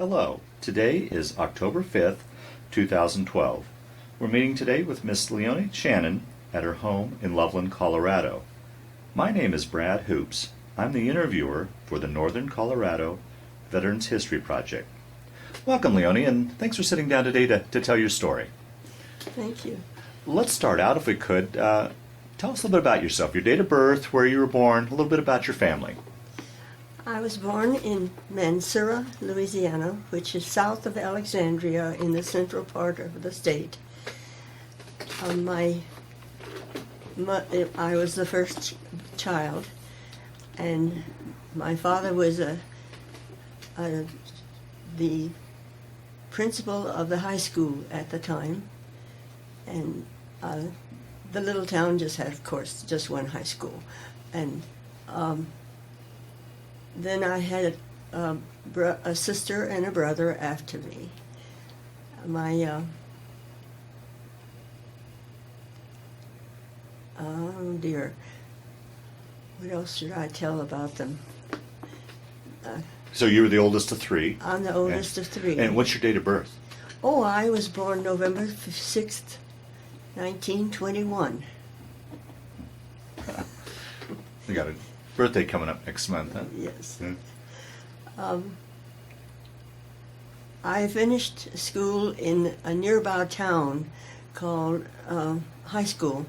Hello, today is October 5th, 2012. We're meeting today with Miss Leonie and Shannon at her home in Loveland, Colorado. My name is Brad Hoops. I'm the interviewer for the Northern Colorado Veterans History Project. Welcome, Leonie, and thanks for sitting down today to tell your story. Thank you. Let's start out, if we could. Tell us a little bit about yourself, your date of birth, where you were born, a little bit about your family. I was born in Mansure, Louisiana, which is south of Alexandria in the central part of the state. I was the first child, and my father was the principal of the high school at the time, and the little town just had, of course, just one high school, and then I had a sister and a brother after me. Oh dear, what else should I tell about them? So you were the oldest of three. I'm the oldest of three. And what's your date of birth? Oh, I was born November 6th, 1921. You got a birthday coming up next month, huh? Yes. Yeah. I finished school in a nearby town called high school,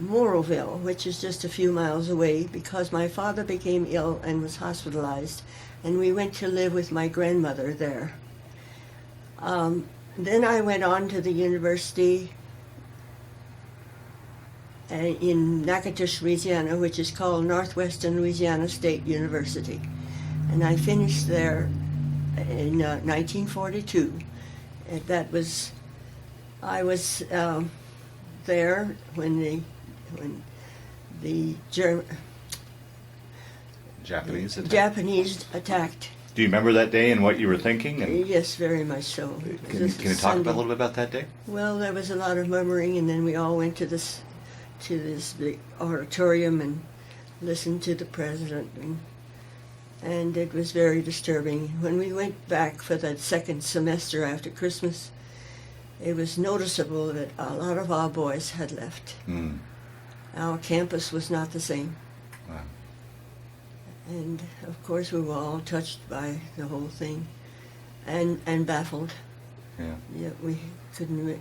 Moroville, which is just a few miles away, because my father became ill and was hospitalized, and we went to live with my grandmother there. Then I went on to the university in Natchitoches, Louisiana, which is called Northwestern Louisiana State University. And I finished there in 1942. And I was there when the Japanese attacked. Do you remember that day and what you were thinking? And yes, very much so. Can you talk a little bit about that day? Well, there was a lot of murmuring, and then we all went to this big auditorium and listened to the president, and it was very disturbing. When we went back for that second semester after Christmas, it was noticeable that a lot of our boys had left. Mm. Our campus was not the same. Wow. And of course we were all touched by the whole thing, and baffled. Yeah. Yeah, we couldn't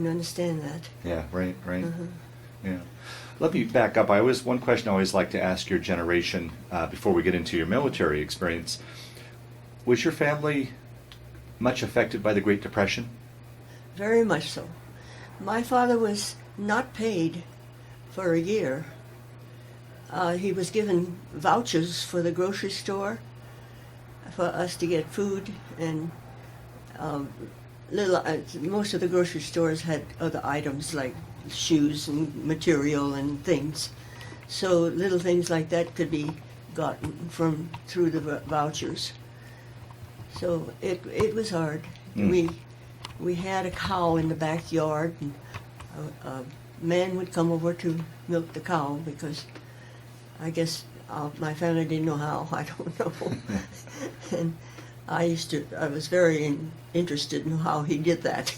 understand that. Yeah, right. Uh-huh. Yeah. Let me back up. One question I always like to ask your generation before we get into your military experience. Was your family much affected by the Great Depression? Very much so. My father was not paid for a year. He was given vouchers for the grocery store for us to get food, and most of the grocery stores had other items like shoes and material and things. So little things like that could be gotten through the vouchers. So it was hard. Mm. We had a cow in the backyard, and a man would come over to milk the cow because I guess my family didn't know how. I don't know. And I was very interested in how he did that.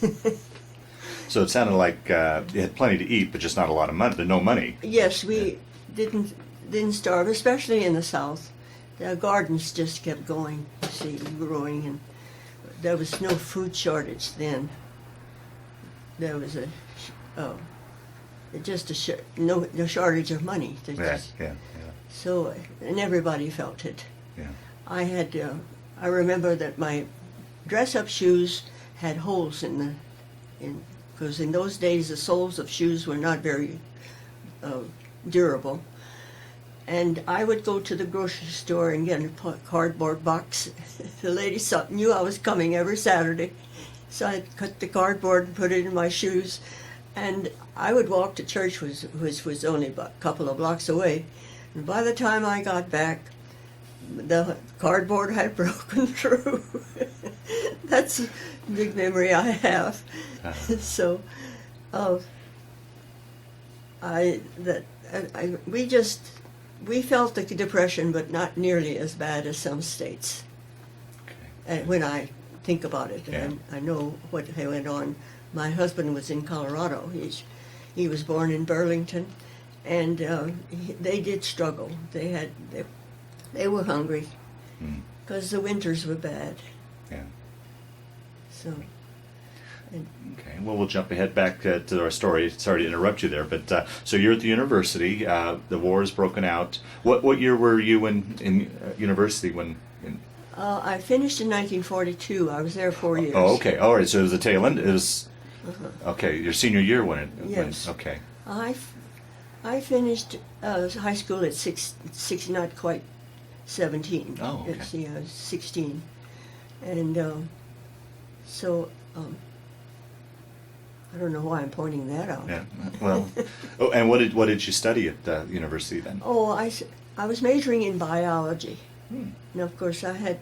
So it sounded like you had plenty to eat, but just not a lot of money. No money. Yes, we didn't starve, especially in the South. The gardens just kept going, growing, and there was no food shortage then. There was no shortage of money. Yeah. So, and everybody felt it. Yeah. I remember that my dress-up shoes had holes because in those days the soles of shoes were not very durable. And I would go to the grocery store and get a cardboard box. The lady knew I was coming every Saturday, so I'd cut the cardboard and put it in my shoes. And I would walk to church, which was only a couple of blocks away. And by the time I got back, the cardboard had broken through. That's a big memory I have. So, we felt the depression, but not nearly as bad as some states. Okay. When I think about it. Yeah. And I know what went on. My husband was in Colorado. He was born in Burlington, and they did struggle. They were hungry because the winters were bad. Yeah. So. Okay, well, we'll jump ahead back to our story. Sorry to interrupt you there, but so you're at the university. The war has broken out. What year were you in university when? I finished in 1942. I was there 4 years. Oh, okay. All right. So it was the tail end. It was okay. Your senior year when it. Yes. Okay. I finished high school at 6, not quite 17. Oh, okay. I was 16, and so. I don't know why I'm pointing that out. Yeah. Well. Oh, and what did you study at the university then? Oh, I was majoring in biology. And of course, I had,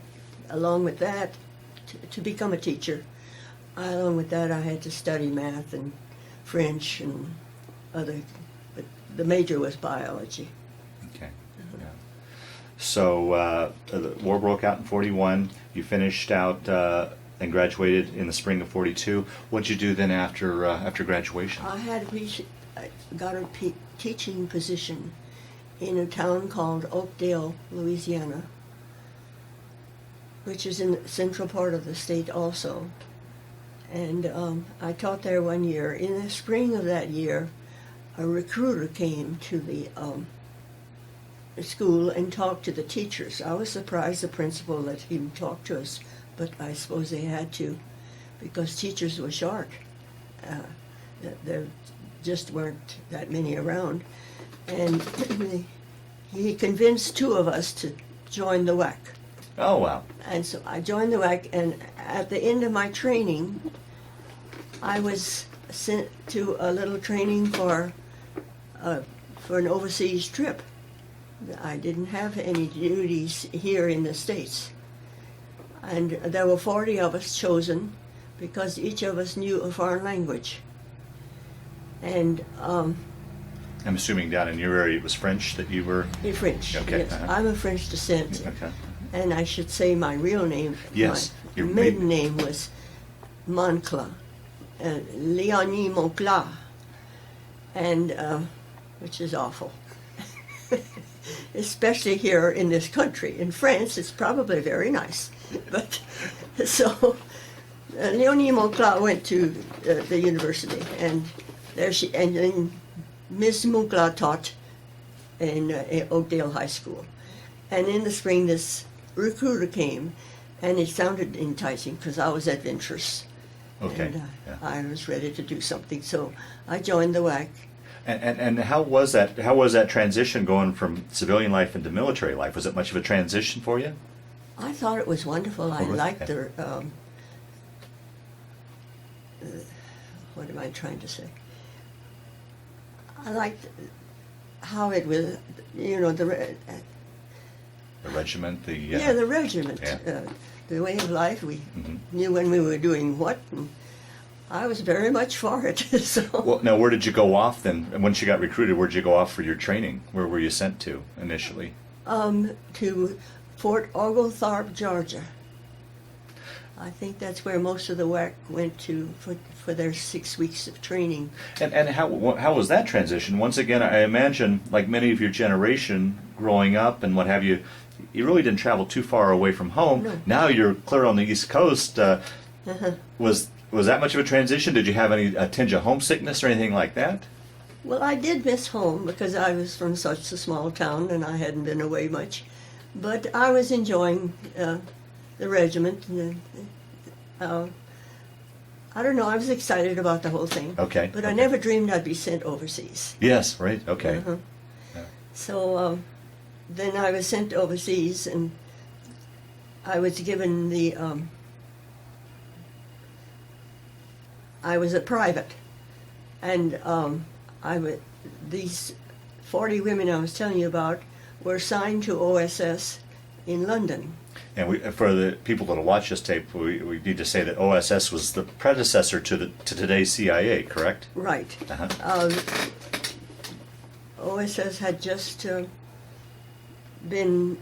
along with that, to become a teacher, along with that, I had to study math and French and other, but the major was biology. Okay. Yeah. So the war broke out in 41. You finished out and graduated in the spring of 42. What'd you do then after graduation? I got a teaching position in a town called Oakdale, Louisiana, which is in the central part of the state also. And I taught there 1 year. In the spring of that year, a recruiter came to the school and talked to the teachers. I was surprised the principal let him talk to us, but I suppose they had to, because teachers were short. There just weren't that many around. And he convinced 2 of us to join the WAC. Oh, wow. And so I joined the WAC, and at the end of my training, I was sent to a little training for an overseas trip. I didn't have any duties here in the States. And there were 40 of us chosen because each of us knew a foreign language. And I'm assuming down in your area it was French that you were? French, okay. Yes. I'm of French descent. Okay. And I should say my real name, yes, my maiden name was Moncla, Leonie Moncla, and which is awful. Especially here in this country. In France, it's probably very nice. But so Leonie Moncla went to the university, and then Miss Moncla taught in Oakdale High School. And in the spring, this recruiter came, and it sounded enticing because I was adventurous. Okay. And yeah. I was ready to do something, so I joined the WAC. And how was that transition going from civilian life into military life? Was it much of a transition for you? I thought it was wonderful. I liked the what am I trying to say? I liked how it was, the regiment, the regiment, yeah. The way of life. We knew when we were doing what. And I was very much for it. So. Well, now where did you go off then? Once you got recruited, where did you go off for your training? Where were you sent to initially? To Fort Oglethorpe, Georgia. I think that's where most of the WAC went to for their 6 weeks of training. And how was that transition? Once again, I imagine, like many of your generation growing up and what have you, you really didn't travel too far away from home. No. Now you're clear on the East Coast. Was that much of a transition? Did you have any tinge of homesickness or anything like that? Well, I did miss home because I was from such a small town and I hadn't been away much. But I was enjoying the regiment. I don't know, I was excited about the whole thing. Okay. But I never dreamed I'd be sent overseas. Yes, right, okay. Yeah. So then I was sent overseas, and I was given I was a private, and these 40 women I was telling you about were assigned to OSS in London. And for the people that'll watch this tape, we need to say that OSS was the predecessor to today's CIA, correct? Right. Uh-huh. OSS had just been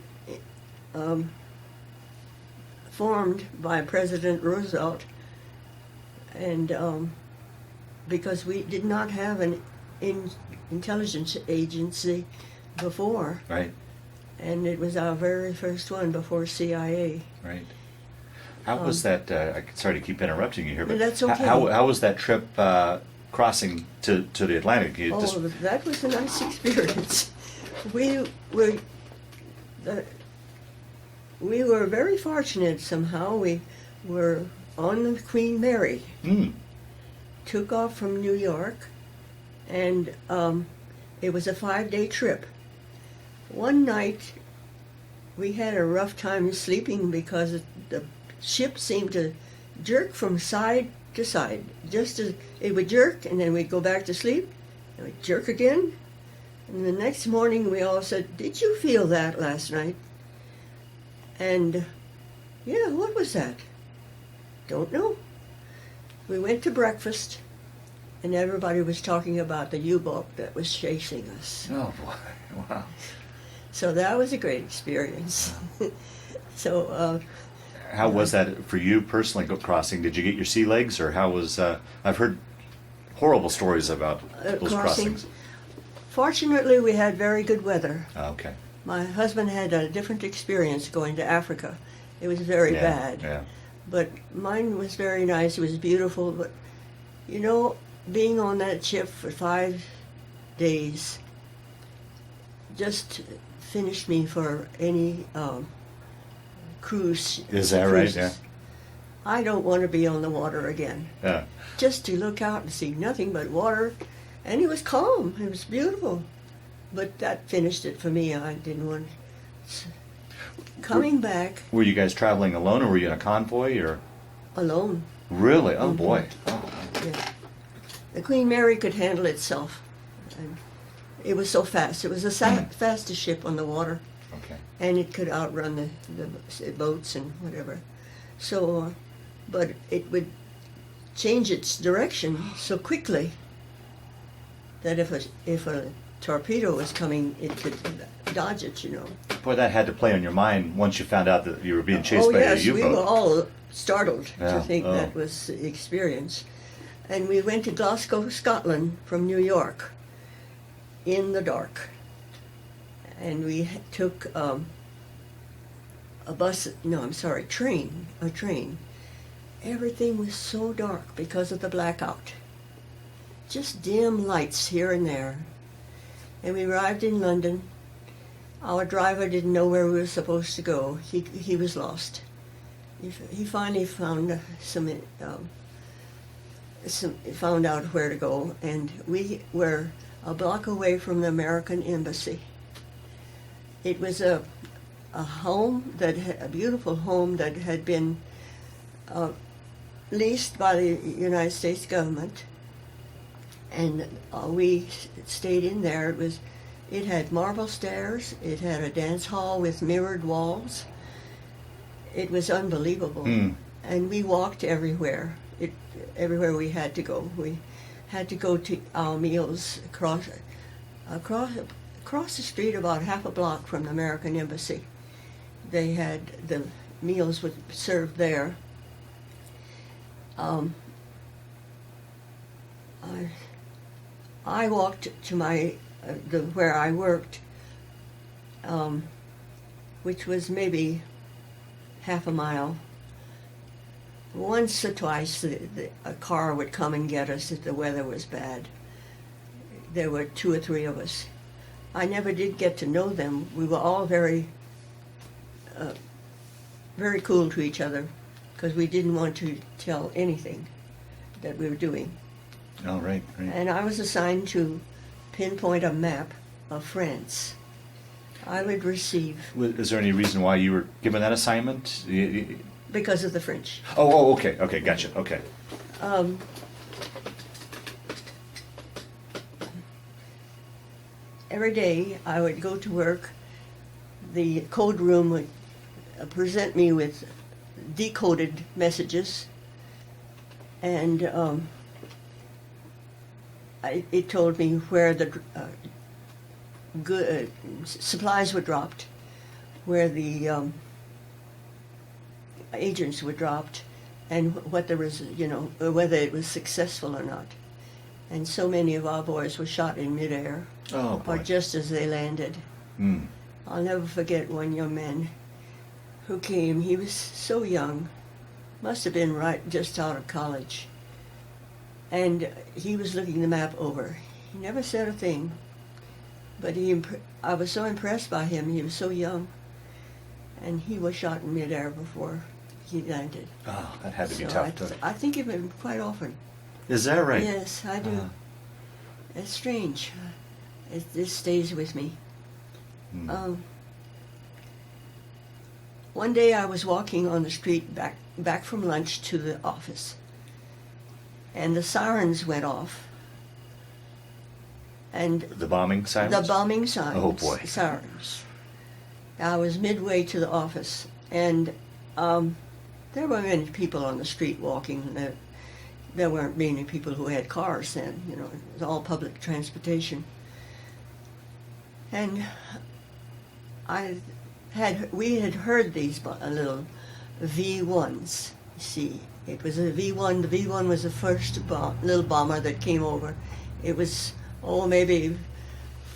formed by President Roosevelt, and because we did not have an intelligence agency before, Right. and it was our very first one before CIA. Right. How was that? Sorry to keep interrupting you here, but That's okay. How was that trip crossing to the Atlantic? That was a nice experience. We were very fortunate somehow. We were on the Queen Mary. Took off from New York, and it was a 5-day trip. One night, we had a rough time sleeping because the ship seemed to jerk from side to side. Just as it would jerk, and then we'd go back to sleep, and it would jerk again. And the next morning, we all said, "Did you feel that last night?" And, yeah, what was that? Don't know. We went to breakfast, and everybody was talking about the U-boat that was chasing us. Oh boy! Wow. So that was a great experience. So. How was that for you personally crossing? Did you get your sea legs, or how was? I've heard horrible stories about those crossings. Fortunately, we had very good weather. Okay. My husband had a different experience going to Africa. It was very bad. Yeah. But mine was very nice. It was beautiful. But, being on that ship for 5 days just finished me for any cruise. Is that right? Yeah. I don't want to be on the water again. Yeah. Just to look out and see nothing but water. And it was calm. It was beautiful. But that finished it for me. I didn't want coming back. Were you guys traveling alone, or were you in a convoy, or? Alone. Really? Oh boy. Oh. Yeah. The Queen Mary could handle itself. And it was so fast. It was the fastest ship on the water. Okay. And it could outrun the boats and whatever. So, but it would change its direction so quickly that if a torpedo was coming, it could dodge it, Boy, that had to play on your mind once you found out that you were being chased by a yes, U-boat. we were all startled Yeah. to think Oh. that was the experience. And we went to Glasgow, Scotland from New York in the dark. And we took a train. Everything was so dark because of the blackout. Just dim lights here and there. And we arrived in London. Our driver didn't know where we were supposed to go. He was lost. He finally found found out where to go, and we were a block away from the American Embassy. It was a beautiful home that had been leased by the United States government, and we stayed in there. It had marble stairs. It had a dance hall with mirrored walls. It was unbelievable, and we walked everywhere. Everywhere we had to go. We had to go to our meals across the street, about half a block from the American Embassy. They had the meals were served there. I walked to where I worked, which was maybe half a mile. Once or twice, a car would come and get us if the weather was bad. There were 2 or 3 of us. I never did get to know them. We were all very, very cool to each other because we didn't want to tell anything that we were doing. Oh, right. And I was assigned to pinpoint a map of France. I would receive. Is there any reason why you were given that assignment? Because of the French. Oh, okay, gotcha, okay. Every day I would go to work. The code room would present me with decoded messages, and it told me where the supplies were dropped, where the agents were dropped, and what there was, whether it was successful or not. And so many of our boys were shot in midair, Oh, or boy. just as they landed. Mm. I'll never forget one young man who came. He was so young, must have been right just out of college. And he was looking the map over. He never said a thing, but I was so impressed by him. He was so young, and he was shot in midair before he landed. Oh, that had to be So tough. I think of him quite often. Is that right? Yes, I do. It's strange. This stays with me. Mm. One day I was walking on the street back from lunch to the office, and the sirens went off. And The bombing sirens? the bombing sirens. Oh, boy. Sirens. I was midway to the office, and there were many people on the street walking. There weren't many people who had cars then. It was all public transportation. And we had heard these little V1s. You see, it was a V1. The V1 was the first little bomber that came over. It was, maybe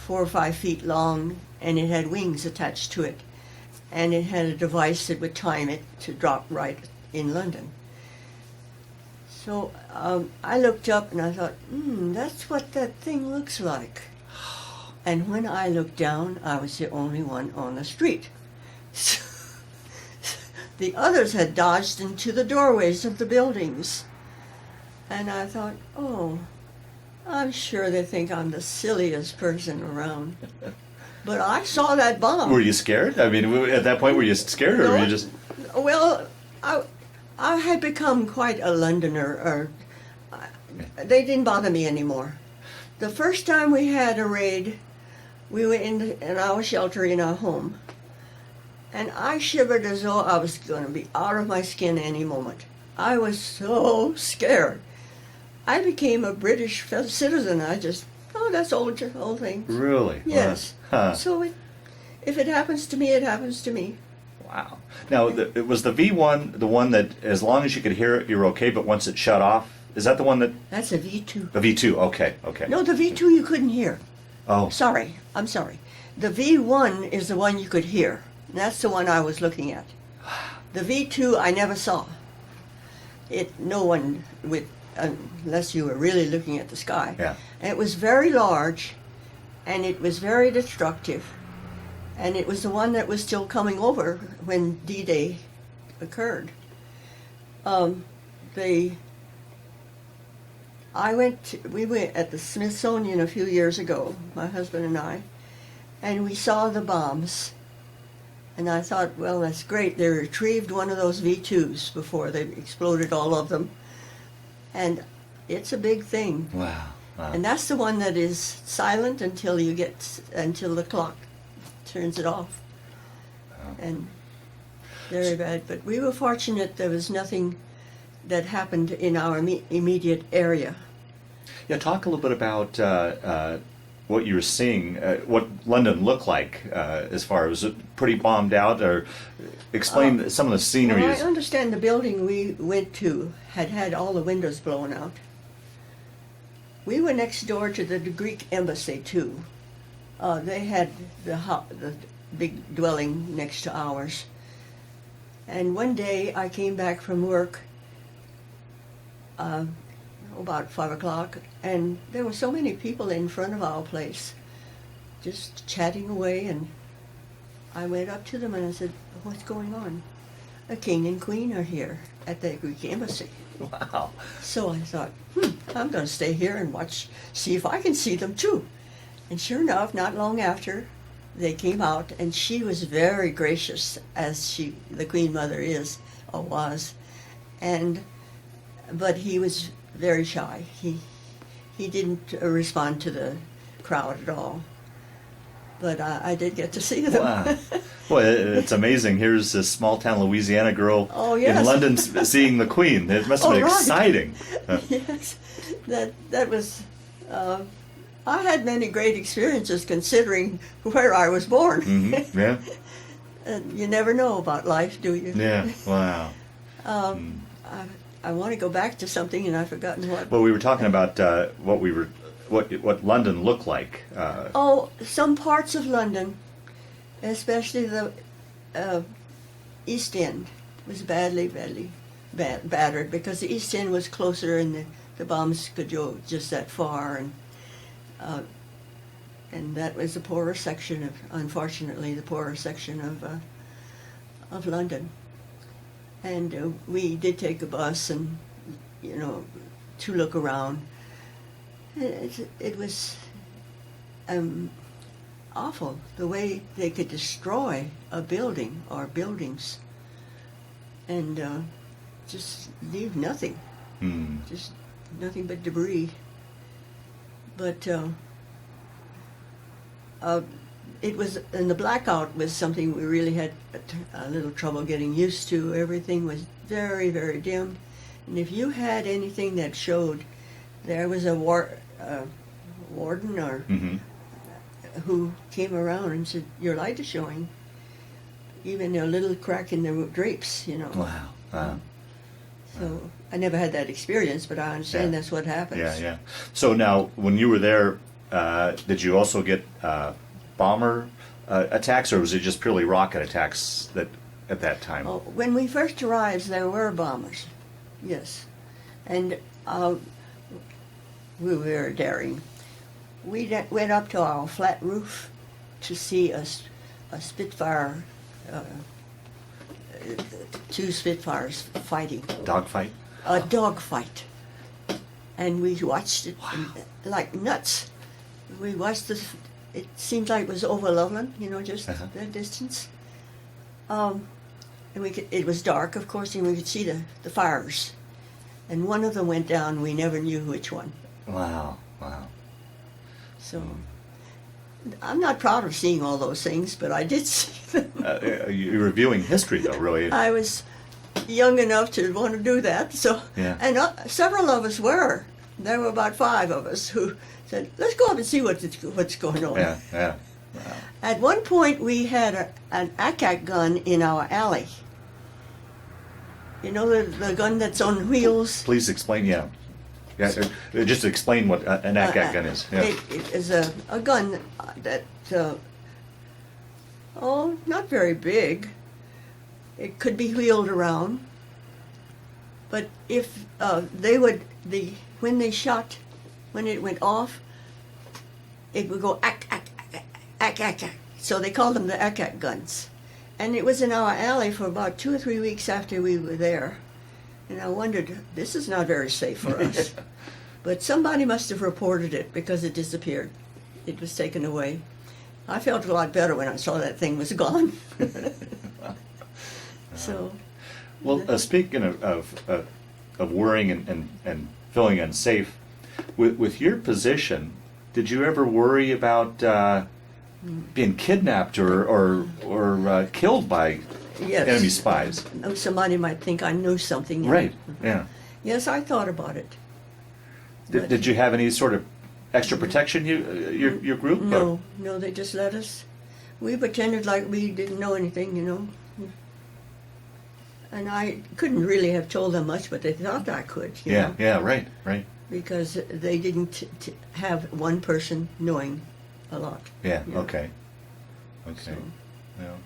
4 or 5 feet long, and it had wings attached to it. And it had a device that would time it to drop right in London. So I looked up and I thought, that's what that thing looks like. And when I looked down, I was the only one on the street. The others had dodged into the doorways of the buildings. And I thought, I'm sure they think I'm the silliest person around. But I saw that bomb. Were you scared? I mean, at that point, were you scared, or were you just... Well, I had become quite a Londoner. They didn't bother me anymore. The first time we had a raid, we were in our shelter in our home, and I shivered as though I was going to be out of my skin any moment. I was so scared. I became a British citizen. That's old thing. Really? Yes. Huh. So if it happens to me, it happens to me. Wow. Now, it was the V1, the one that, as long as you could hear it, you were okay, but once it shut off, is that the one that... That's a V2. The V2, okay. No, the V2 you couldn't hear. Oh. I'm sorry. The V1 is the one you could hear. That's the one I was looking at. The V2 I never saw. No one would, unless you were really looking at the sky. Yeah. And it was very large, and it was very destructive. And it was the one that was still coming over when D-Day occurred. We went at the Smithsonian a few years ago, my husband and I, and we saw the bombs. And I thought, well, that's great. They retrieved one of those V2s before they exploded all of them. And it's a big thing. Wow. And that's the one that is silent until the clock turns it off. And very bad. But we were fortunate there was nothing that happened in our immediate area. Yeah, talk a little bit about what you were seing, what London looked like as far as it pretty bombed out, or explain some of the scenery. Well, I understand the building we went to had all the windows blown out. We were next door to the Greek embassy too. They had the big dwelling next to ours. And one day I came back from work about 5 o'clock, and there were so many people in front of our place just chatting away, and I went up to them and I said, "What's going on?" "A king and queen are here at the Greek embassy." Wow. So I thought, I'm going to stay here and see if I can see them too. And sure enough, not long after, they came out, and she was very gracious, as the Queen Mother is, or was. But he was very shy. He didn't respond to the crowd at all. But I did get to see them. Wow. Boy, it's amazing. Here's this small-town Louisiana girl Yes. in London seeing the Queen. It must have been Right. exciting. Yes, that was. I had many great experiences considering where I was born. Mm-hmm. Yeah. And you never know about life, do you? Yeah. Wow. I want to go back to something, and I've forgotten what. Well, we were talking about what London looked like. Oh, some parts of London, especially the East End, was badly battered because the East End was closer, and the bombs could go just that far, and that was the poorer section unfortunately, the poorer section of London. And we did take a bus, and to look around. It was awful the way they could destroy a building or buildings, and just leave nothing, just nothing but debris. But it was, and the blackout was something we really had a little trouble getting used to. Everything was very, very dim, and if you had anything that showed, there was a warden or who came around and said, "Your light is showing." Even a little crack in the drapes, Wow. So I never had that experience, but I understand that's what happens. Yeah. So now, when you were there, did you also get bomber attacks, or was it just purely rocket attacks at that time? Oh, when we first arrived, there were bombers, yes, and we were daring. We went up to our flat roof to see a Spitfire, two Spitfires fighting. Dogfight? A dogfight. And we watched it Wow. like nuts. We watched this. It seemed like it was over Loveland, just that distance. And it was dark, of course, and we could see the fires. And one of them went down. We never knew which one. Wow. So I'm not proud of seeing all those things, but I did see them. You're reviewing history, though, really. I was young enough to want to do that. So, Yeah. and several of us were. There were about 5 of us who said, "Let's go up and see what's going on." Yeah. Wow. At one point, we had an ACAC gun in our alley. You know the gun that's on wheels? Please explain, yeah. Just explain what an ACAC gun is. Yeah. It is a gun that, not very big. It could be wheeled around. But if when they shot, when it went off, it would go ack, ack, ack, ack, ack, ack. So they called them the ACAC guns. And it was in our alley for about 2 or 3 weeks after we were there. And I wondered, this is not very safe for us. But somebody must have reported it because it disappeared. It was taken away. I felt a lot better when I saw that thing was gone. So. Well, speaking of worrying and feeling unsafe, with your position, did you ever worry about being kidnapped or killed by enemy spies? Somebody might think I knew something. Right. Yeah. Yes, I thought about it. Did you have any sort of extra protection? Your group? No, they just let us. We pretended like we didn't know anything, And I couldn't really have told them much, but they thought I could. You know, Yeah. Right. because they didn't have one person knowing a lot. Yeah. you know. Okay. So, Yeah.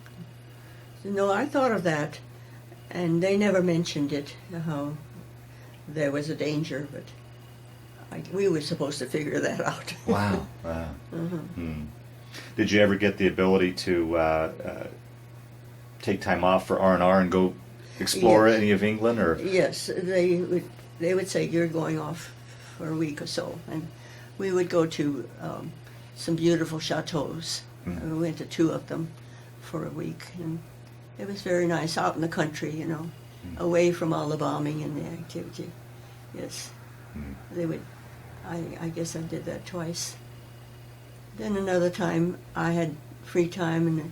no, I thought of that, and they never mentioned it, how there was a danger, but we were supposed to figure that out. Wow. Did you ever get the ability to take time off for R&R and go explore Yes. any of England, or? Yes, they would say, "You're going off for a week or so," and we would go to some beautiful chateaus. We went to 2 of them for a week, and it was very nice out in the country, away from all the bombing and the activity. Yes, they would. I guess I did that twice. Then another time I had free time, and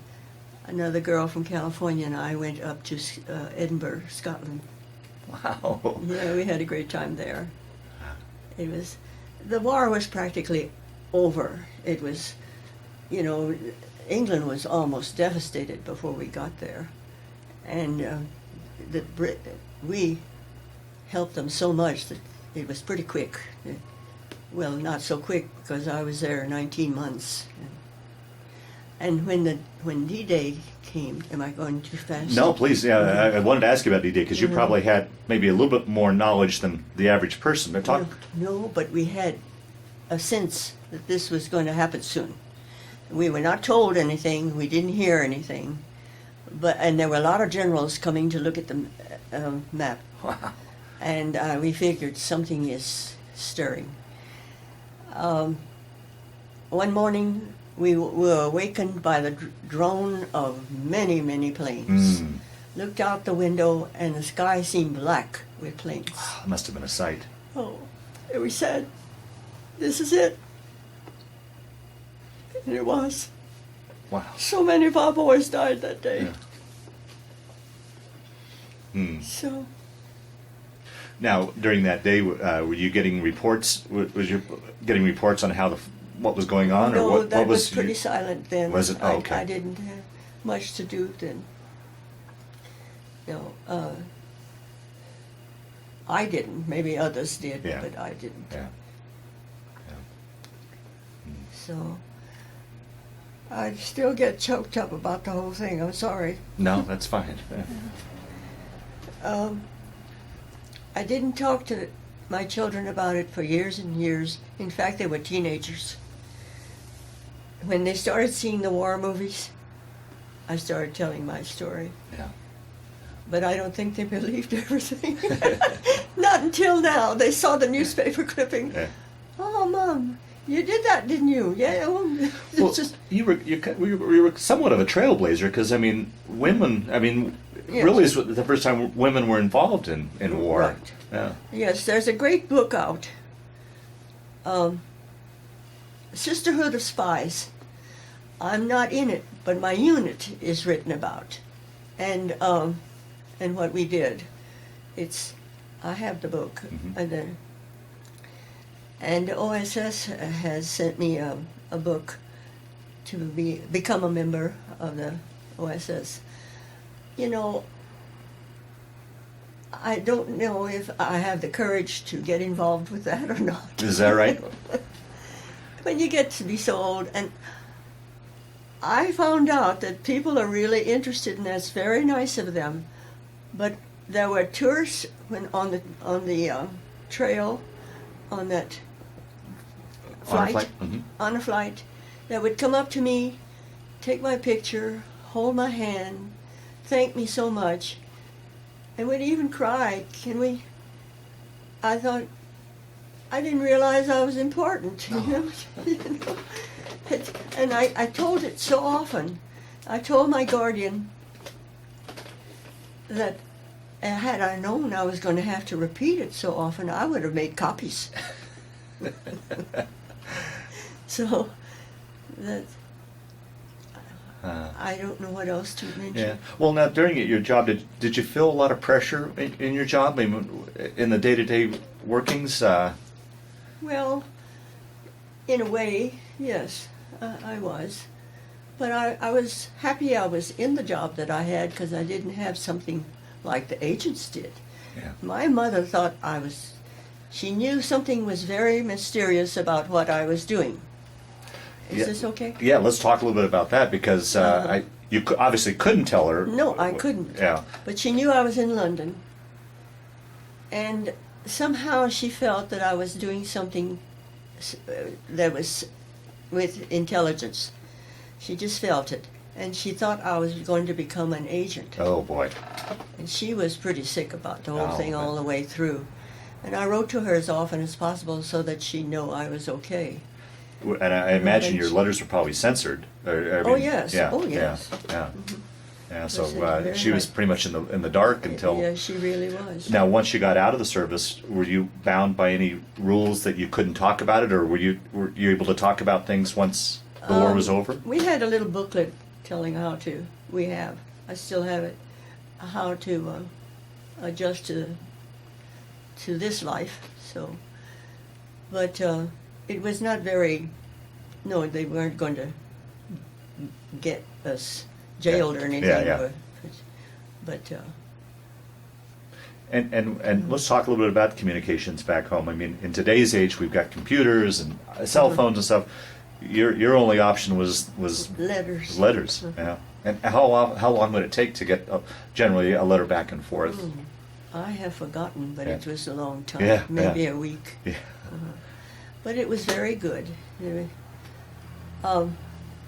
another girl from California and I went up to Edinburgh, Scotland. Wow. Yeah, we had a great time there. The war was practically over. It was, England was almost devastated before we got there. And we helped them so much that it was pretty quick. Well, not so quick because I was there 19 months. And when D-Day came, am I going too fast? No, please. Yeah, I wanted to ask you about D-Day because you probably had maybe a little bit more knowledge than the average person. But No, but we had a sense that this was going to happen soon. We were not told anything. We didn't hear anything. And there were a lot of generals coming to look at the map. Wow. And we figured something is stirring. One morning, we were awakened by the drone of many, many planes. Looked out the window, and the sky seemed black with planes. It must have been a sight. Oh, and we said, this is it. And it was. Wow. So many of our boys died that day. Yeah. So. Now, during that day, were you getting reports? Was you getting reports on what was going on, No, or what that was pretty silent then. Was it? Oh, okay. I didn't have much to do then. No, I didn't. Maybe others did, Yeah. but I didn't. Yeah. So I still get choked up about the whole thing. I'm sorry. No, that's fine. I didn't talk to my children about it for years and years. In fact, they were teenagers. When they started seeing the war movies, I started telling my story. Yeah. But I don't think they believed everything. Not until now. They saw the newspaper clipping. Yeah. Oh, Mom, you did that, didn't you? Yeah. It's Well, just, you were somewhat of a trailblazer because women. Yes. Really, is the first time women were involved in war. Right. Yeah. Yes, there's a great book out, Sisterhood of Spies. I'm not in it, but my unit is written about, and what we did. I have the book, and OSS has sent me a book to become a member of the OSS. You know, I don't know if I have the courage to get involved with that or not. Is that right? When you get to be so old, and I found out that people are really interested, and that's very nice of them. But there were tourists on the trail, on that flight, on a flight, that would come up to me, take my picture, hold my hand, thank me so much, and would even cry. I thought, I didn't realize I was important, you know. And I told it so often. I told my guardian that had I known I was going to have to repeat it so often, I would have made copies. So that I don't know what else to mention. Yeah. Well, now during your job, did you feel a lot of pressure in your job? In the day-to-day workings? Well, in a way, yes, I was. But I was happy I was in the job that I had because I didn't have something like the agents did. Yeah. My mother thought she knew something was very mysterious about what I was doing. Is this okay? Yeah, let's talk a little bit about that because you obviously couldn't tell her. No, I couldn't. Yeah. But she knew I was in London. And somehow she felt that I was doing something that was with intelligence. She just felt it. And she thought I was going to become an agent. Oh, boy. And she was pretty sick about the whole Oh, thing all the way through. And I wrote to her as often as possible so that she'd know I was okay. And I imagine your letters were probably censored. Oh, yes. Yeah, Oh, yes. Yeah. Yeah. So Very she was much. pretty much in the dark until. Yeah, she really was. Now, once you got out of the service, were you bound by any rules that you couldn't talk about it, or were you able to talk about things once the war was over? We had a little booklet telling how to. I still have it. How to adjust to this life. So, but it was not very. No, they weren't going to get us jailed or anything. Yeah. But And let's talk a little bit about communications back home. I mean, in today's age, we've got computers and cell phones and stuff. Your only option was letters. Letters, yeah. And how long would it take to get generally a letter back and forth? I have forgotten, but Yeah. it was a long time. Yeah, Maybe yeah. a week. Yeah. But it was very good.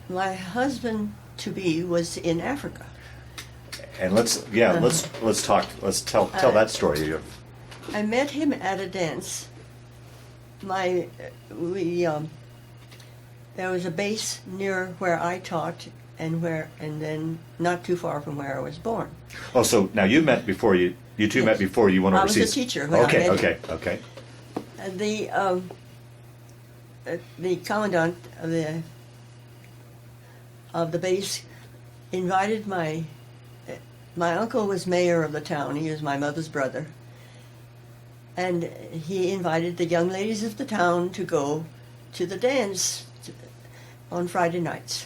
My husband to be was in Africa. And let's tell that story. I met him at a dance. There was a base near where I taught, and then not too far from where I was born. Oh, so now you met before you two met before you went I was overseas. a teacher when I met him. Okay. And the commandant of the base invited my uncle was mayor of the town. He was my mother's brother. And he invited the young ladies of the town to go to the dance on Friday nights.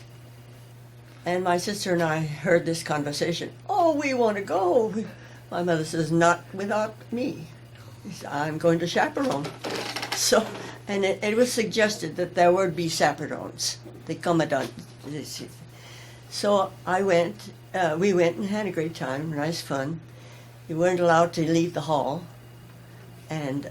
And my sister and I heard this conversation. Oh, we want to go. My mother says, not without me. He said, I'm going to chaperone. So, and it was suggested that there would be chaperones, the commandant. So we went and had a great time, nice fun. We weren't allowed to leave the hall. And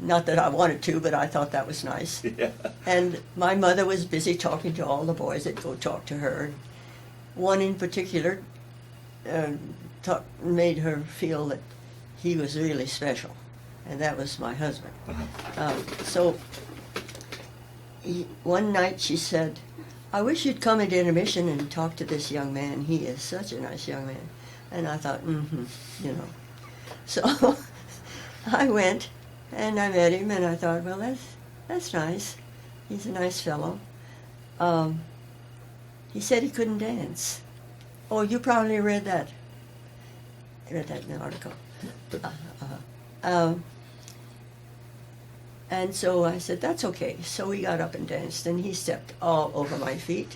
not that I wanted to, but I thought that was nice. Yeah. And my mother was busy talking to all the boys that go talk to her. One in particular made her feel that he was really special, and that was my husband. One night she said, I wish you'd come at intermission and talk to this young man. He is such a nice young man. And I thought, So I went, and I met him, and I thought, well, that's nice. He's a nice fellow. He said he couldn't dance. Oh, you probably read that. I read that in the article. And so I said, that's okay. So we got up and danced, and he stepped all over my feet.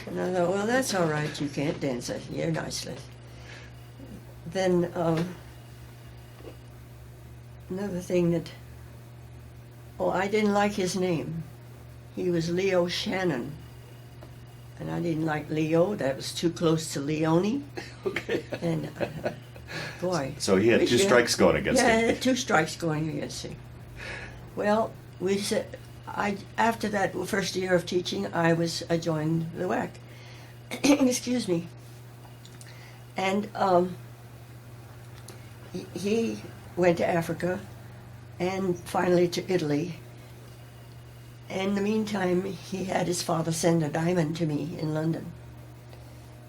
And I thought, well, that's all right. You can't dance. You're nice. Then another thing that, I didn't like his name. He was Leo Shannon. And I didn't like Leo. That was too close to Leonie. Okay. And boy. So he had two strikes going against him. Yeah, he had 2 strikes going against him. Well, we said, after that first year of teaching, I joined the WAC. Excuse me. And he went to Africa and finally to Italy. In the meantime, he had his father send a diamond to me in London.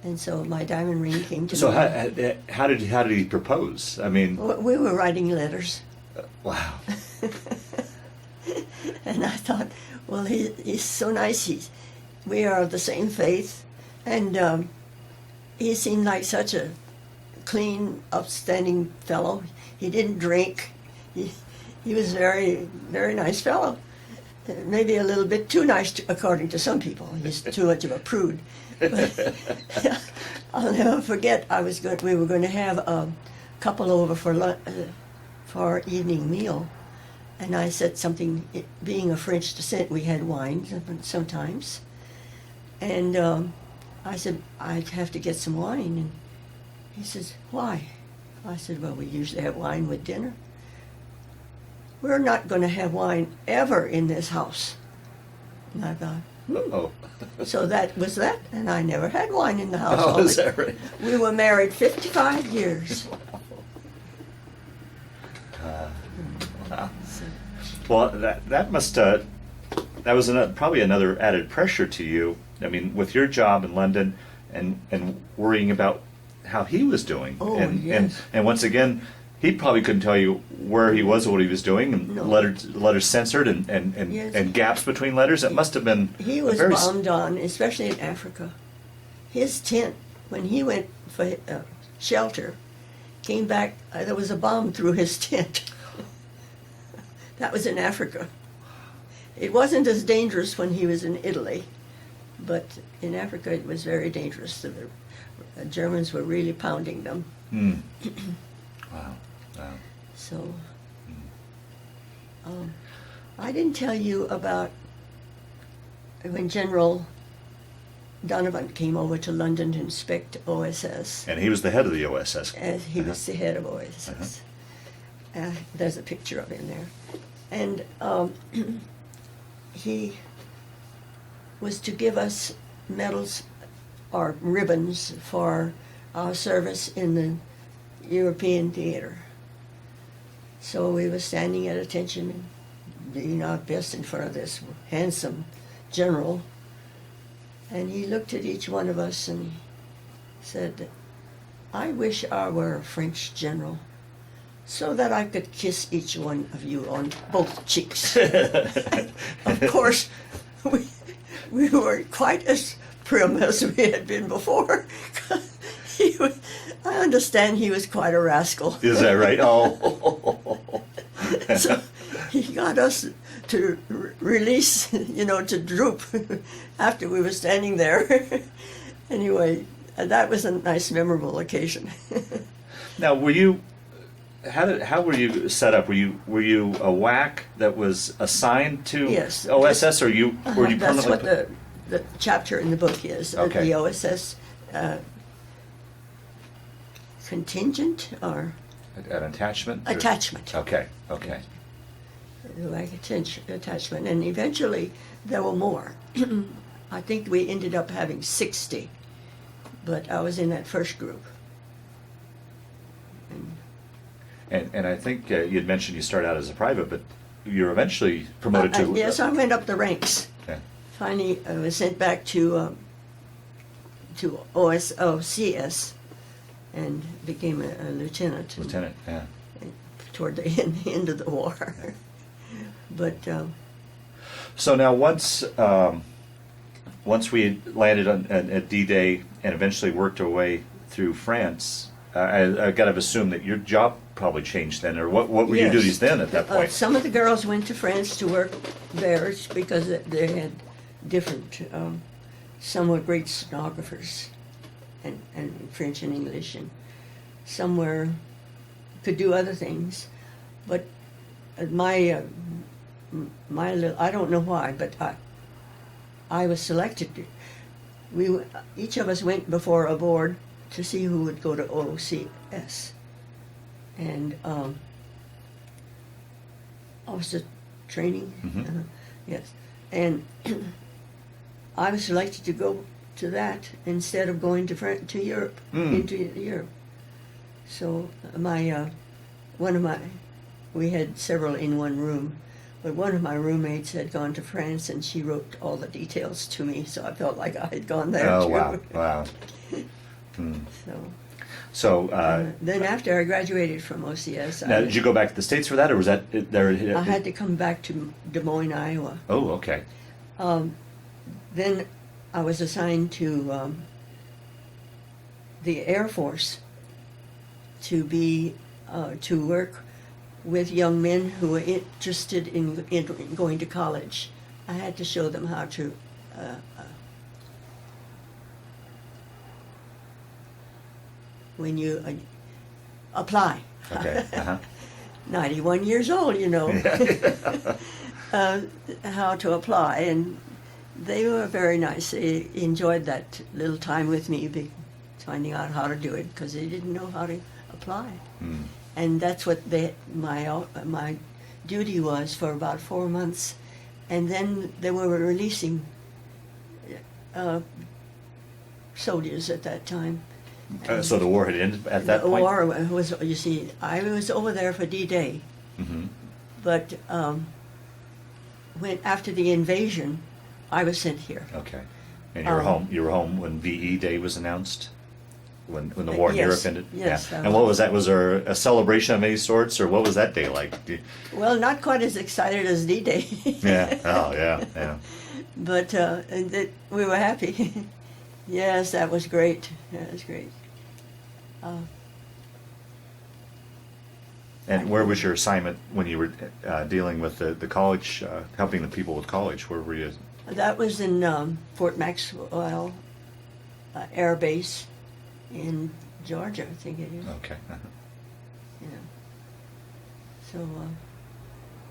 And so my diamond ring came to me. So how did he propose? I mean, we were writing letters. Wow. And I thought, well, he's so nice. We are of the same faith. And he seemed like such a clean, upstanding fellow. He didn't drink. He was very, very nice fellow. Maybe a little bit too nice, according to some people. He's too much of a prude. But I'll never forget. We were going to have a couple over for evening meal, and I said something. Being of French descent, we had wine sometimes, and I said I'd have to get some wine, and he says, "Why?" I said, "Well, we usually have wine with dinner. We're not going to have wine ever in this house." And I thought, Oh. So that was that, and I never had wine in the house. Oh, is that right? We were married 55 years. Well, that must that was probably another added pressure to you. I mean, with your job in London and worrying about how he was doing. Oh, and, yes. and once again, he probably couldn't tell you where he was or what he was doing, and No. letters censored and Yes. gaps between letters. It must have been He a was very bombed on, especially in Africa. His tent, when he went for shelter, came back, there was a bomb through his tent. That was in Africa. It wasn't as dangerous when he was in Italy, but in Africa it was very dangerous. The Germans were really pounding them. Wow. Wow. So, I didn't tell you about when General Donovan came over to London to inspect OSS. And he was the head of the OSS. As he was the head of OSS. There's a picture of him there. And he was to give us medals or ribbons for our service in the European theater. So we were standing at attention and doing our best in front of this handsome general. And he looked at each one of us and said, "I wish I were a French general, so that I could kiss each one of you on both cheeks." Of course, we weren't quite as prim as we had been before. I understand he was quite a rascal. Is that right? Oh. So he got us to release, to droop after we were standing there. Anyway, that was a nice, memorable occasion. Now, how were you set up? Were you a WAC that was assigned to Yes. OSS, or were you permanently? That's what the chapter in the book is. Okay. The OSS contingent or An attachment? or- attachment. Okay. Like attachment, and eventually there were more. I think we ended up having 60, but I was in that first group. And I think you'd mentioned you started out as a private, but you're eventually promoted to. Yes, I went up the ranks. Yeah. Finally, I was sent back to CS and became a lieutenant. Lieutenant. Yeah. Toward the end of the war. But So now once we landed at D-Day and eventually worked our way through France, I got to assume that your job probably changed then, or what were your yes. duties then at that point? Some of the girls went to France to work there because they had different. Some were great stenographers, and French and English, and some could do other things. But my little, I don't know why, but I was selected. Each of us went before a board to see who would go to OCS. And officer training, Mhm. yes. And I was selected to go to that instead of going to Europe, into Europe. So we had several in one room, but one of my roommates had gone to France and she wrote all the details to me, so I felt like I had gone there Oh, too. wow. So So then after I graduated from OCS, now, did you go back to the States for that, or was that there? I had to come back to Des Moines, Iowa. Oh, okay. Then I was assigned to the Air Force to work with young men who were interested in going to college. I had to show them how to when you apply. Okay. 91 years old, how to apply, and they were very nice. They enjoyed that little time with me, finding out how to do it, because they didn't know how to apply. And that's what my duty was for about 4 months. And then they were releasing soldiers at that time. So the war had ended at that The point? war was, you see, I was over there for D-Day. Mm-hmm. But after the invasion, I was sent here. Okay. And you were home when VE Day was announced? When the war in yes, Europe ended? yes, Yeah. And what was that? Was there a celebration of any sorts, or what was that day like? Well, not quite as excited as D-Day. Yeah. Oh, yeah. But we were happy. Yes, that was great. That was great. And where was your assignment when you were dealing with the college, helping the people with college? Where were you? That was in Fort Maxwell Air Base in Georgia, I think it is. Okay. Yeah. So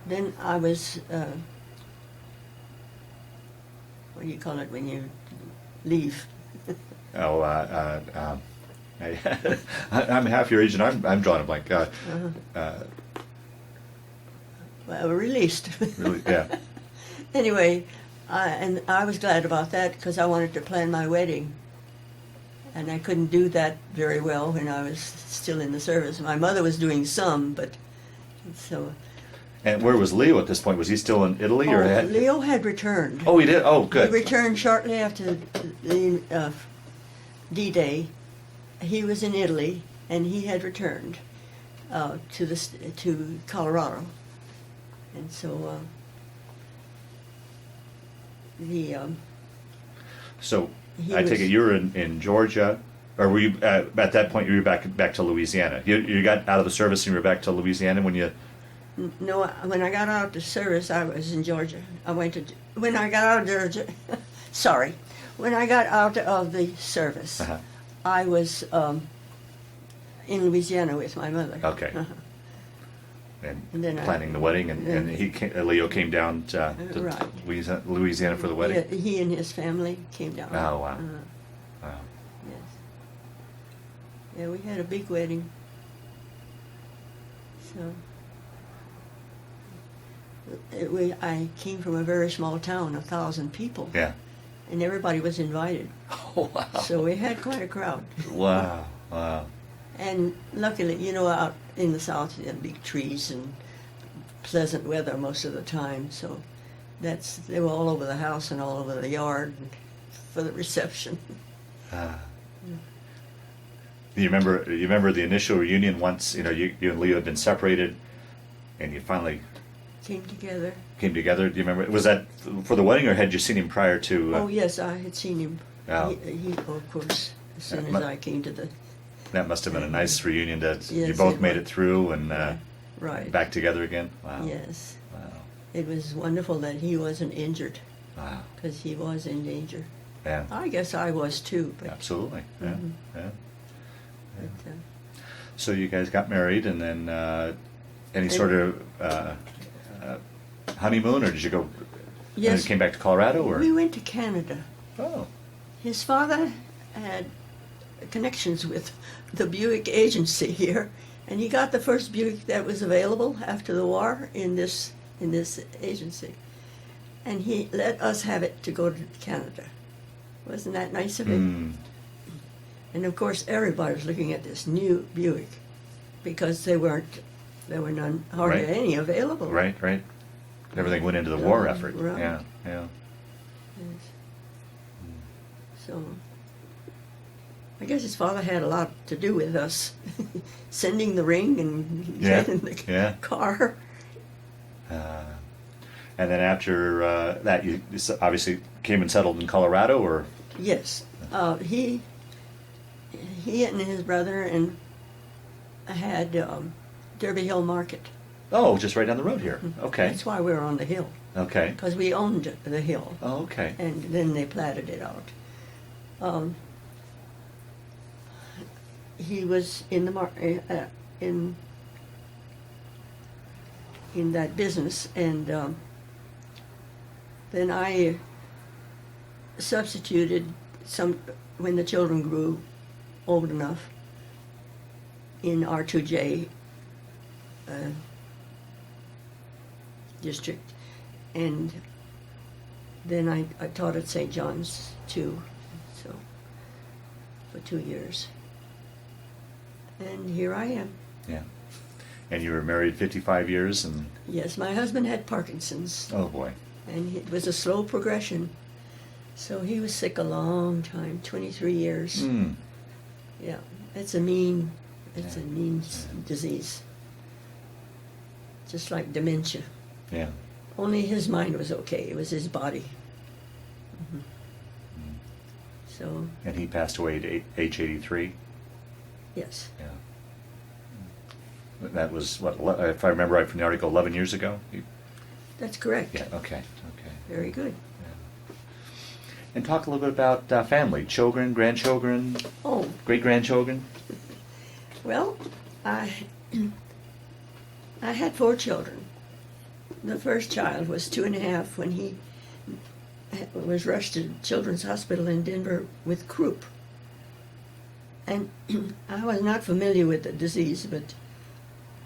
then I was, what do you call it when you leave? Oh, I'm half your age, and I'm drawing a blank. Well, released. Really, yeah. Anyway, and I was glad about that because I wanted to plan my wedding. And I couldn't do that very well when I was still in the service. My mother was doing some, but so. And where was Leo at this point? Was he still in Italy, or had? Leo had returned. Oh, he did. Oh, good. He returned shortly after the D-Day. He was in Italy, and he had returned to Colorado, and so So he I take was- it you were in Georgia, or were you at that point? You were back to Louisiana. You got out of the service and you were back to Louisiana when you. No, when I got out of service, I was in Georgia. When I got out of Georgia, sorry, when I got out of the service, Uh-huh. I was in Louisiana with my mother. Okay. Uh-huh. And then planning the wedding, and Leo came down to Right. Louisiana for the wedding. He and his family came down. Oh, wow. Wow. Yes. Yeah, we had a big wedding. So. I came from a very small town, 1,000 people. Yeah. And everybody was invited. Oh, wow. So we had quite a crowd. Wow. Wow. And luckily, out in the South, you have big trees and pleasant weather most of the time. So they were all over the house and all over the yard for the reception. You remember the initial reunion once, you and Leo had been separated, and you finally Came together. came together. Do you remember? Was that for the wedding, or had you seen him prior to? Oh, yes, I had seen him. Oh. He of course, as soon Yeah, as I came to the... That must have been a nice reunion. That you Yes, both it made was. it through and Right. back together again. Wow. Yes. Wow. It was wonderful that he wasn't injured, Wow. because he was in danger. Yeah. I guess I was too, but... Absolutely. Yeah. Mhm. Yeah. but, So you guys got married, and then any sort of honeymoon, or did you go? Yes. And then came back to Colorado, or? we went to Canada. Oh. His father had connections with the Buick agency here, and he got the first Buick that was available after the war in this agency, and he let us have it to go to Canada. Wasn't that nice of him? Mm. And of course, everybody was looking at this new Buick because there were none, hardly Right. any available. Right. Right. Everything went into the war effort. Right. Yeah. Yeah. Yes. So, I guess his father had a lot to do with us sending the ring and Yeah, getting the yeah. car. And then after that, you obviously came and settled in Colorado, or? Yes, he and his brother and had Derby Hill Market. Oh, just right down the road here. Okay. That's why we were on the hill, Okay. because we owned the hill. Oh, okay. And then they platted it out. He was in the in that business, and then I substituted some when the children grew old enough in R2J district, and then I taught at St. John's too, so for 2 years, and here I am. Yeah. And you were married 55 years, and Yes, my husband had Parkinson's, oh boy. and it was a slow progression, so he was sick a long time, 23 years. Mm. Yeah, it's a mean Yeah. disease, just like dementia. Yeah. Only his mind was okay. It was his body. Mhm. So, And he passed away at age 83. yes. Yeah. That was what, if I remember right from the article, 11 years ago. That's correct. Yeah. Okay. Okay. Very good. Yeah. And talk a little bit about family, children, grandchildren, Oh, great grandchildren. well, I had 4 children. The first child was 2.5 when he was rushed to Children's Hospital in Denver with croup. And I was not familiar with the disease, but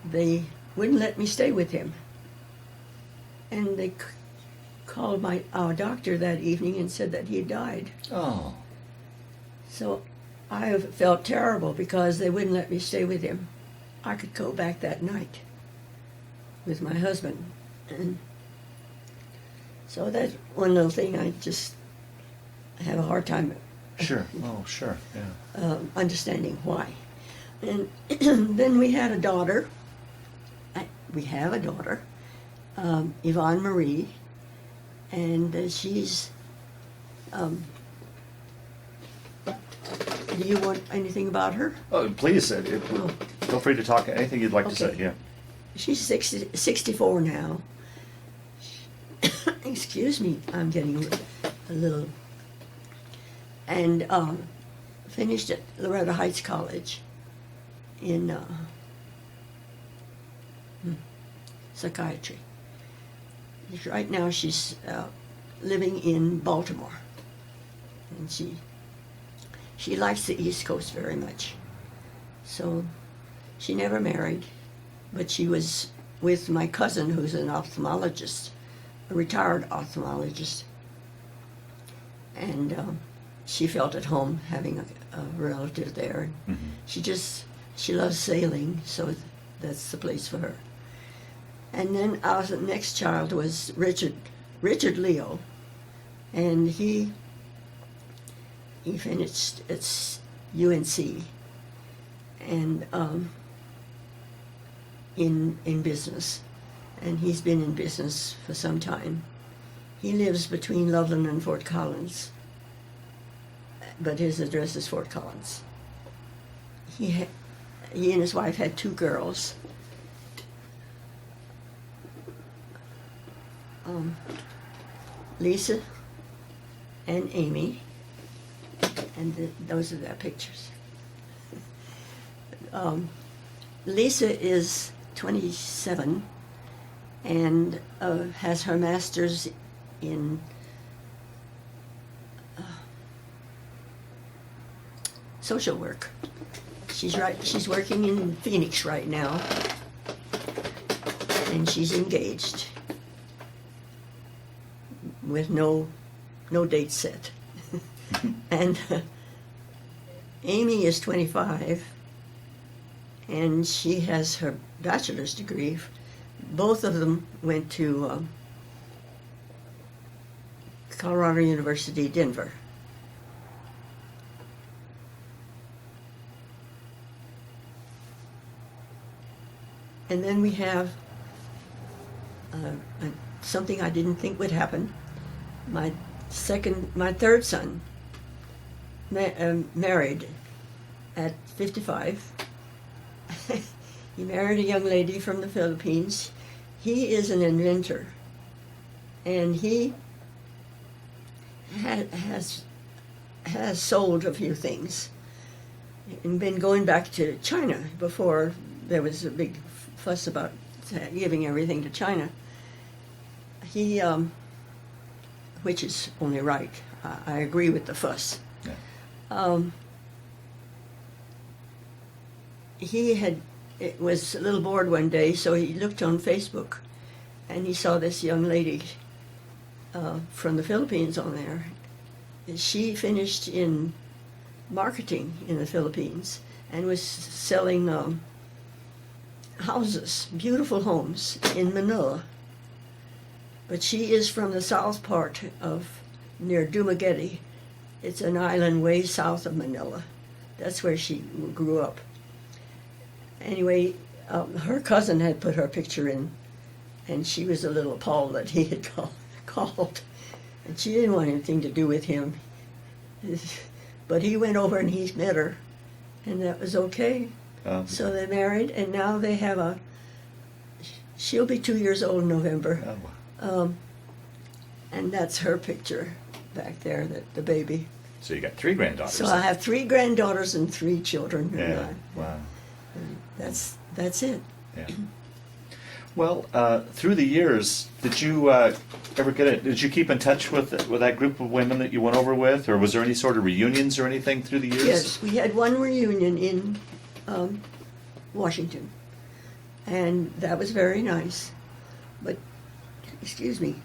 they wouldn't let me stay with him. And they called our doctor that evening and said that he died. Oh. So I felt terrible because they wouldn't let me stay with him. I could go back that night with my husband. And so that's one little thing I just have a hard time Sure. Oh, sure. Yeah. understanding why. And then we had a daughter. We have a daughter, Yvonne Marie, and she's. Do you want anything about her? Oh, please. Feel free to talk anything you'd like to say. Okay. Yeah. She's 64 now. Excuse me, I'm getting a little. And finished at Loretta Heights College in psychiatry. Right now she's living in Baltimore. And she likes the East Coast very much. So she never married, but she was with my cousin who's an ophthalmologist, a retired ophthalmologist. And she felt at home having a relative there. Mm-hmm. She loves sailing, so that's the place for her. And then our next child was Richard Leo, and he finished at UNC and in business, and he's been in business for some time. He lives between Loveland and Fort Collins, but his address is Fort Collins. He and his wife had 2 girls. Lisa and Amy, and those are their pictures. Lisa is 27 and has her master's in social work. She's working in Phoenix right now, and she's engaged with no date set. And Amy is 25, and she has her bachelor's degree. Both of them went to Colorado University, Denver. And then we have something I didn't think would happen. My third son married at 55. He married a young lady from the Philippines. He is an inventor, and he has sold a few things and been going back to China before there was a big fuss about giving everything to China. He, which is only right. I agree with the fuss. Yeah. It was a little bored one day, so he looked on Facebook, and he saw this young lady from the Philippines on there. She finished in marketing in the Philippines and was selling houses, beautiful homes in Manila. But she is from the south part of near Dumaguete. It's an island way south of Manila. That's where she grew up. Anyway, her cousin had put her picture in, and she was a little appalled that he had called. And she didn't want anything to do with him. But he went over and he met her, and that was okay. So they married, and now they have she'll be 2 years old in November. Oh, wow. And that's her picture back there, the baby. So you got 3 granddaughters. So I have 3 granddaughters and 3 children. Yeah. Wow. And That's it. Yeah. Well, through the years, did you ever get it? Did you keep in touch with that group of women that you went over with, or was there any sort of reunions or anything through the years? Yes, we had one reunion in Washington, and that was very nice. But, excuse me.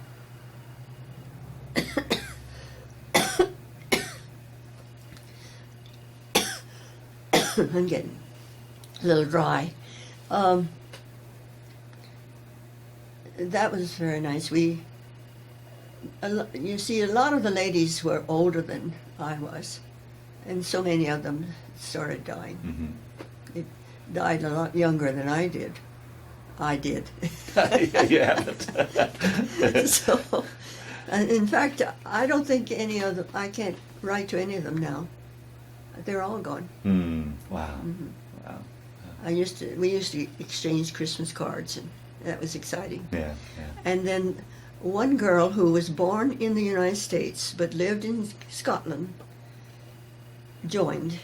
I'm getting a little dry. That was very nice. You see, a lot of the ladies were older than I was, and so many of them started dying. Mm-hmm. They died a lot younger than I did. You haven't. So, and in fact, I don't think any of them, I can't write to any of them now. They're all gone. Wow. Mhm. Wow. We used to exchange Christmas cards, and that was exciting. Yeah. And then one girl who was born in the United States but lived in Scotland joined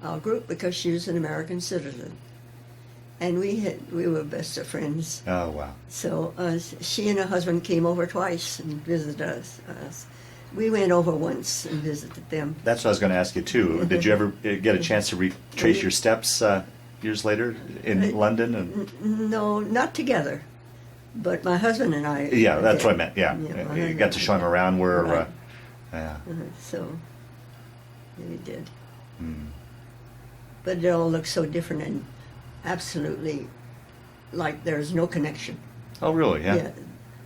our group because she was an American citizen, and we were best of friends. Oh, wow. So she and her husband came over twice and visited us. We went over once and visited them. That's what I was going to ask you, too. Did you ever get a chance to retrace your steps years later in London? And No, not together, but my husband and I. yeah, that's did. what I meant. Yeah, you got to show him around where. Right. Yeah. So we did. Mm. But it all looks so different and absolutely like there's no connection. Oh, really? Yeah.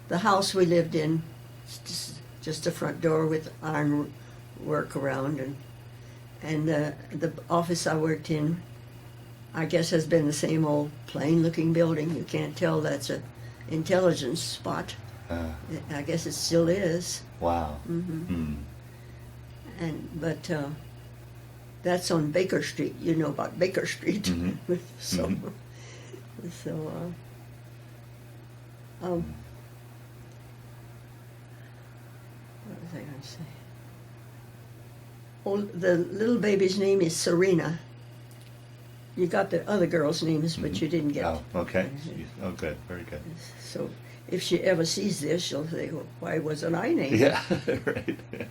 The house we lived in, just a front door with iron work around, and the office I worked in, I guess, has been the same old plain-looking building. You can't tell that's an intelligence spot. I guess it still is. Wow. Mm-hmm. But that's on Baker Street. You know about Baker Street. Mm-hmm. So, Mm-hmm. What was I going to say? Oh, the little baby's name is Serena. You got the other girls' names, but you didn't get. Oh, okay. Oh, good. Very good. So if she ever sees this, she'll say, well, why wasn't I named? Yeah, right. Yeah.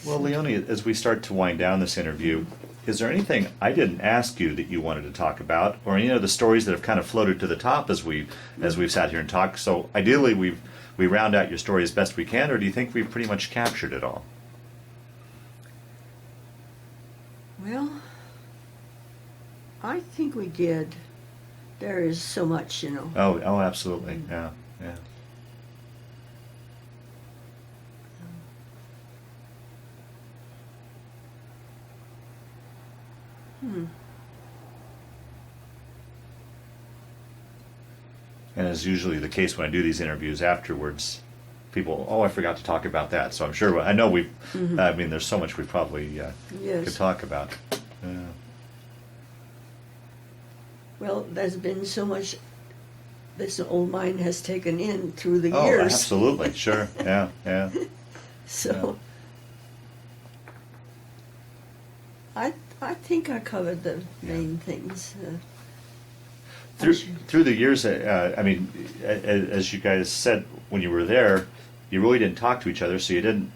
Well, Leonie, as we start to wind down this interview, is there anything I didn't ask you that you wanted to talk about, or any of the stories that have kind of floated to the top as we've sat here and talked? So ideally, we round out your story as best we can, or do you think we've pretty much captured it all? Well, I think we did. There is so much, you know. Oh, absolutely. Yeah. And as usually the case when I do these interviews afterwards, people, I forgot to talk about that. So I'm sure, I know we've, I mean, there's so much we probably Yes. could talk about. Yeah. Well, there's been so much this old mind has taken in through the Oh, years. absolutely. Sure. Yeah. So I think I covered the main things. Through the years, I mean, as you guys said when you were there, you really didn't talk to each other, so you didn't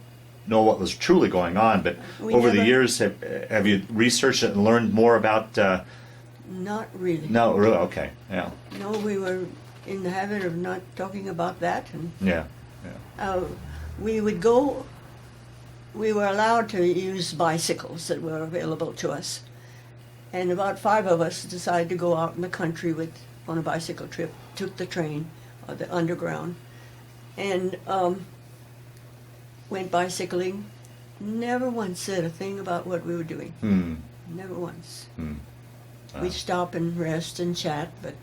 know what was truly going on. But over the years, have you researched it and learned more about? Not really. No, really. Okay. Yeah. No, we were in the habit of not talking about that, and Yeah. we would go. We were allowed to use bicycles that were available to us, and about 5 of us decided to go out in the country on a bicycle trip. Took the train, or the underground, and went bicycling. Never once said a thing about what we were doing. Never once. We'd stop and rest and chat, but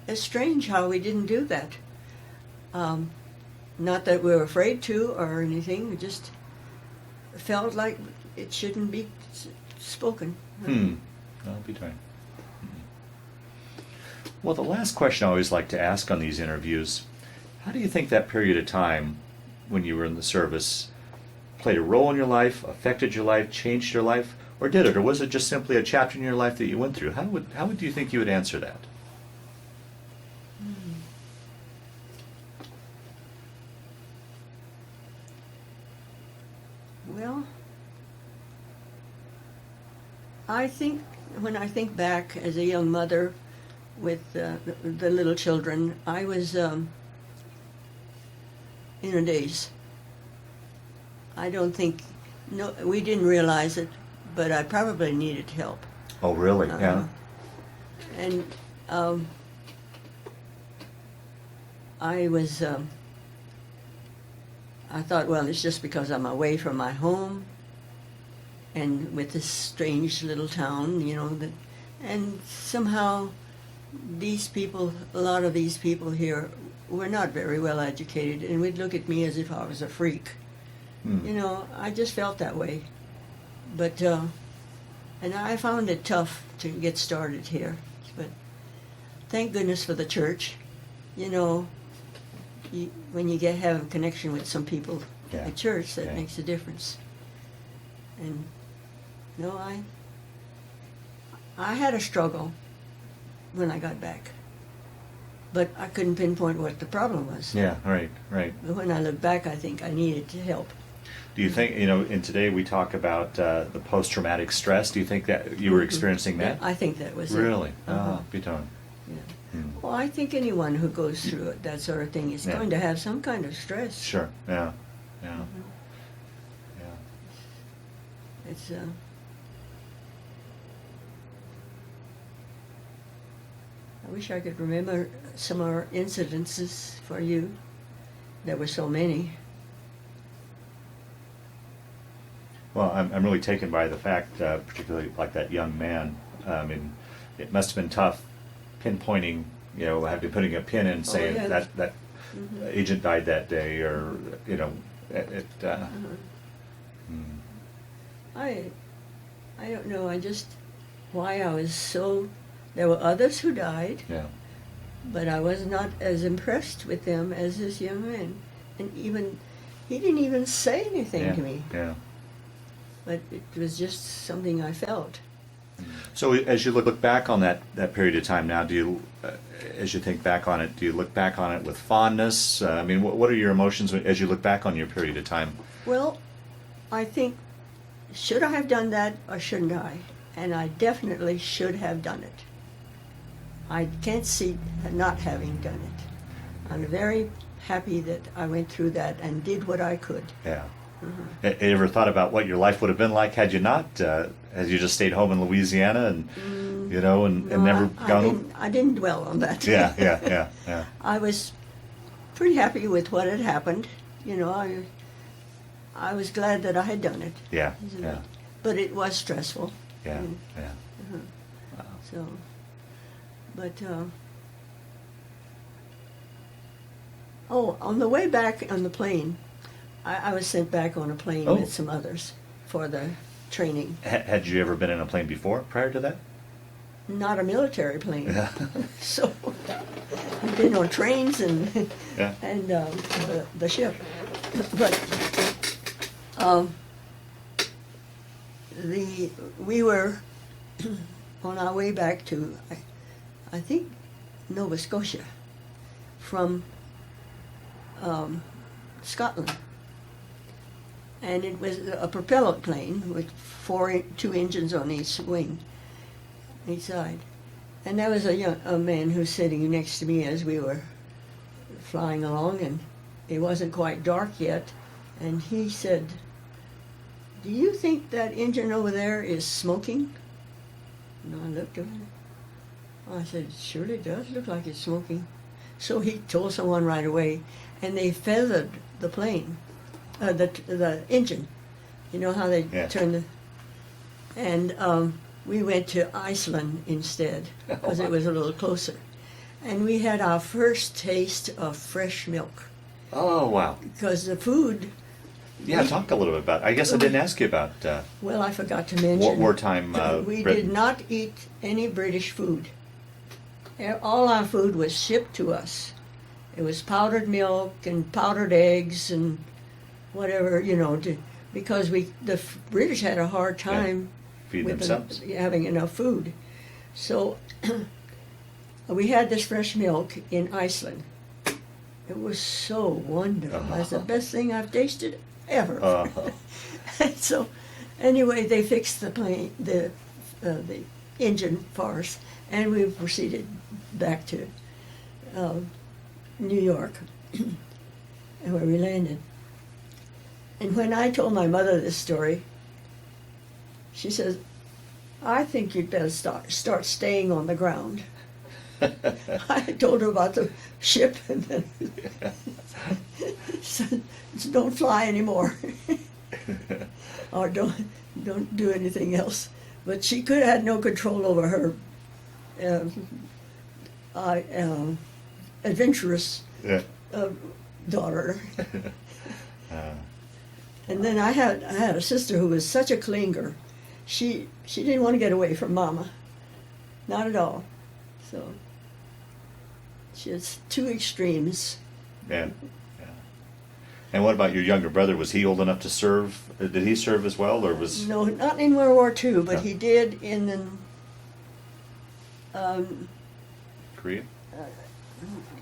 it's strange how we didn't do that. Not that we were afraid to or anything, we just felt like it shouldn't be spoken. That'll be time. Well, the last question I always like to ask on these interviews, how do you think that period of time when you were in the service played a role in your life, affected your life, changed your life, or did it? Or was it just simply a chapter in your life that you went through? How would you think you would answer that? Well, I think when I think back as a young mother with the little children, I was in a daze. I don't think, no, we didn't realize it, but I probably needed help. Oh, really? Yeah. And I was, I thought, well, it's just because I'm away from my home and with this strange little town, you know, that, and somehow these people, a lot of these people here were not very well educated and would look at me as if I was a freak. You know, I just felt that way. But, and I found it tough to get started here. But thank goodness for the church. You know, when you have a connection with some people at church, that makes a difference. And, no, I had a struggle when I got back. But I couldn't pinpoint what the problem was. Yeah, right. But when I look back, I think I needed to help. Do you think, you know, and today we talk about the post-traumatic stress. Do you think that you were experiencing that? Yeah, I think that was really? it. Oh, be darned. Yeah. Well, I think anyone who goes through it, that sort of thing is going to have some kind of stress. Sure, yeah. It's, I wish I could remember some of our incidences for you. There were so many. Well, I'm really taken by the fact, particularly like that young man. I mean, it must have been tough pinpointing, you know, having putting a pin in saying that agent died that day, or, you know, I don't know. I just why I was so. There were others who died. Yeah. But I was not as impressed with them as this young man, and he didn't even say anything to me. Yeah. But it was just something I felt. So as you look back on that period of time now, do you, as you think back on it, do you look back on it with fondness? I mean, what are your emotions as you look back on your period of time? Well, I think, should I have done that or shouldn't I? And I definitely should have done it. I can't see not having done it. I'm very happy that I went through that and did what I could. Yeah. Have you ever thought about what your life would have been like had you not? Had you just stayed home in Louisiana and, you know, and never gone? I didn't dwell on that. Yeah. I was pretty happy with what had happened. You know, I was glad that I had done it. Yeah. But it was stressful. Yeah. Wow. So, but, on the way back on the plane, I was sent back on a plane with some others for the training. Had you ever been in a plane before, prior to that? Not a military plane. So, I've been on trains and the ship. But we were on our way back to, I think, Nova Scotia from Scotland. And it was a propeller plane with two engines on each wing, each side. And there was a man who was sitting next to me as we were flying along, and it wasn't quite dark yet. And he said, "Do you think that engine over there is smoking?" And I looked at him. I said, "It surely does look like it's smoking." So he told someone right away, and they feathered the plane. The engine, you know how they turn the, and we went to Iceland instead because it was a little closer, and we had our first taste of fresh milk. Oh wow! Because the food. Yeah, talk a little bit about. I guess I didn't ask you about. Well, I forgot to mention. Wartime. We did not eat any British food. All our food was shipped to us. It was powdered milk and powdered eggs and whatever, you know, because the British had a hard time Feed with themselves. having enough food. So we had this fresh milk in Iceland. It was so wonderful. It's the best thing I've tasted ever. And so anyway, they fixed the engine for us, and we proceeded back to New York, and where we landed. And when I told my mother this story, she says, "I think you'd better start staying on the ground." I told her about the ship, and then she said, "Don't fly anymore, or don't do anything else." But she could have had no control over her adventurous daughter. And then I had a sister who was such a clinger. She didn't want to get away from Mama, not at all. So she has two extremes. Yeah. And what about your younger brother? Was he old enough to serve? Did he serve as well, or was? No, not in World War II, but No. he did in the Korea?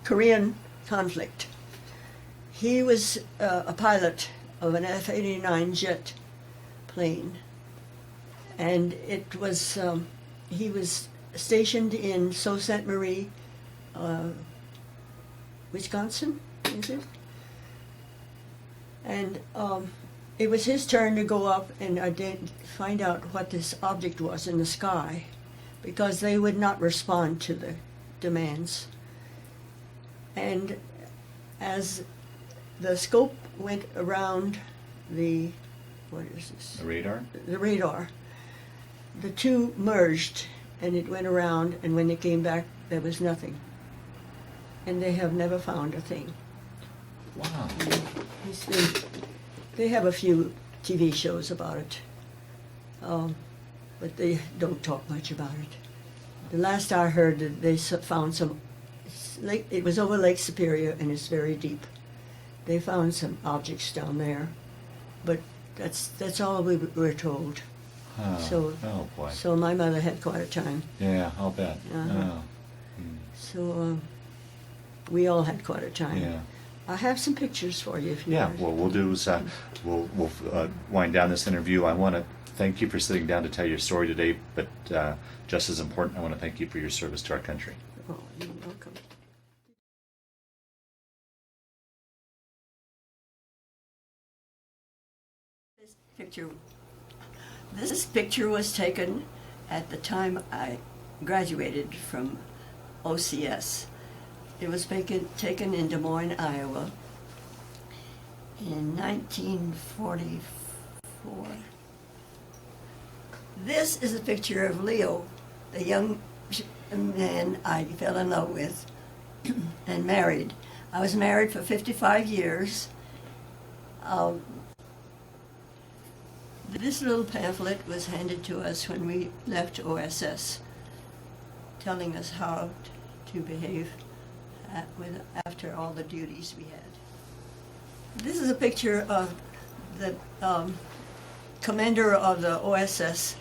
Korean conflict. He was a pilot of an F-89 jet plane, and it was he was stationed in Sault Ste. Marie, Wisconsin, is it? And it was his turn to go up and find out what this object was in the sky, because they would not respond to the demands. And as the scope went around what is this? The radar? The radar. The two merged, and it went around, and when they came back, there was nothing. And they have never found a thing. Wow. They have a few TV shows about it, but they don't talk much about it. The last I heard, that they found some. It was over Lake Superior, and it's very deep. They found some objects down there, but that's all we were told. Oh, oh boy. So my mother had quite a time. Yeah, I'll bet. Uh-huh. Oh. So we all had quite a time. Yeah. I have some pictures for you if you Yeah, want. what we'll do is we'll wind down this interview. I want to thank you for sitting down to tell your story today, but just as important, I want to thank you for your service to our country. Oh, you're welcome. This picture was taken at the time I graduated from OCS. It was taken in Des Moines, Iowa in 1944. This is a picture of Leo, the young man I fell in love with and married. I was married for 55 years. This little pamphlet was handed to us when we left OSS, telling us how to behave after all the duties we had. This is a picture of the commander of the OSS.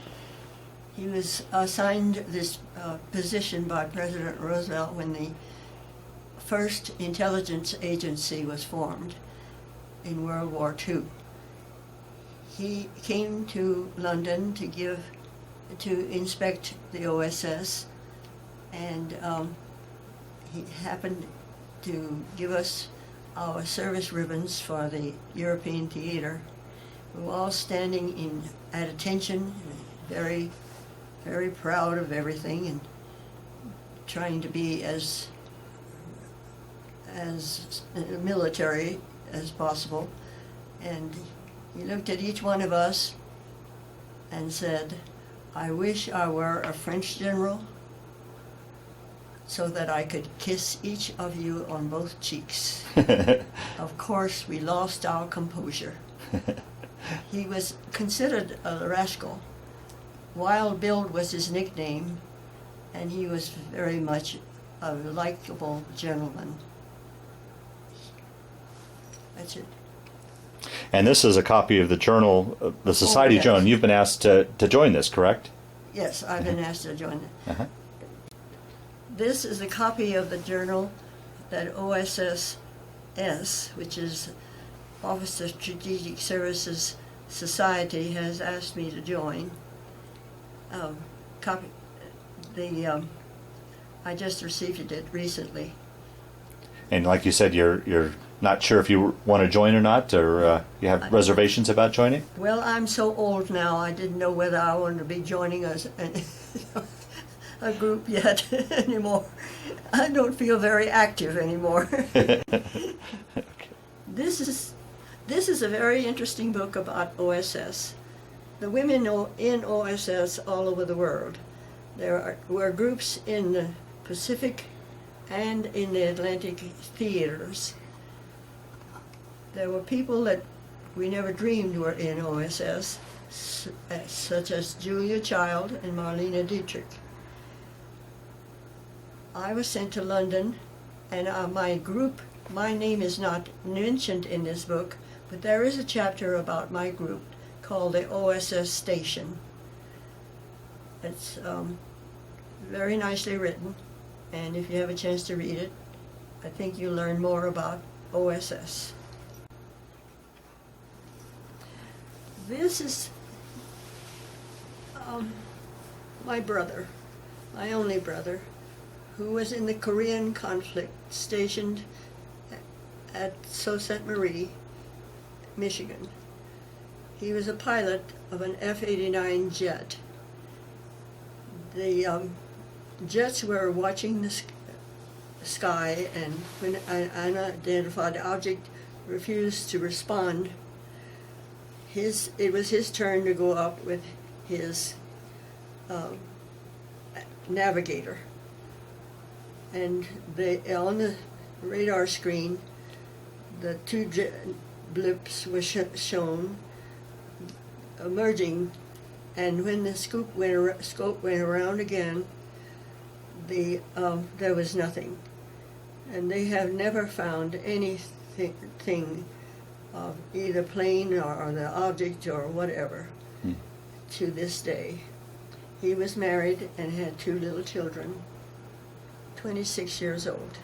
He was assigned this position by President Roosevelt when the first intelligence agency was formed in World War II. He came to London to inspect the OSS, and he happened to give us our service ribbons for the European theater. We were all standing at attention, very, very proud of everything, and trying to be as military as possible. And he looked at each one of us and said, "I wish I were a French general so that I could kiss each of you on both cheeks." Of course, we lost our composure. He was considered a rascal. Wild Bill was his nickname, and he was very much a likable gentleman. That's it. And this is a copy of the journal, the Society yes. Journal. You've been asked to join this, correct? Yes, I've been asked to join it. Uh-huh. This is a copy of the journal that OSS, which is Office of Strategic Services Society, has asked me to join. I just received it recently. And like you said, you're not sure if you want to join or not, or you have reservations about joining? Well, I'm so old now, I didn't know whether I wanted to be joining a group yet anymore. I don't feel very active anymore. Okay. This is a very interesting book about OSS. The women in OSS all over the world. There were groups in the Pacific and in the Atlantic theaters. There were people that we never dreamed were in OSS, such as Julia Child and Marlene Dietrich. I was sent to London, and my name is not mentioned in this book, but there is a chapter about my group called the OSS Station. It's very nicely written, and if you have a chance to read it, I think you'll learn more about OSS. This is my brother, my only brother, who was in the Korean conflict, stationed at Sault Ste. Marie, Michigan. He was a pilot of an F-89 jet. The jets were watching the sky, and when an unidentified object refused to respond, it was his turn to go up with his navigator. And on the radar screen, the two blips were shown emerging, and when the scope went around again, there was nothing. And they have never found anything of either plane or the object or whatever to this day. He was married and had 2 little children, 26 years old.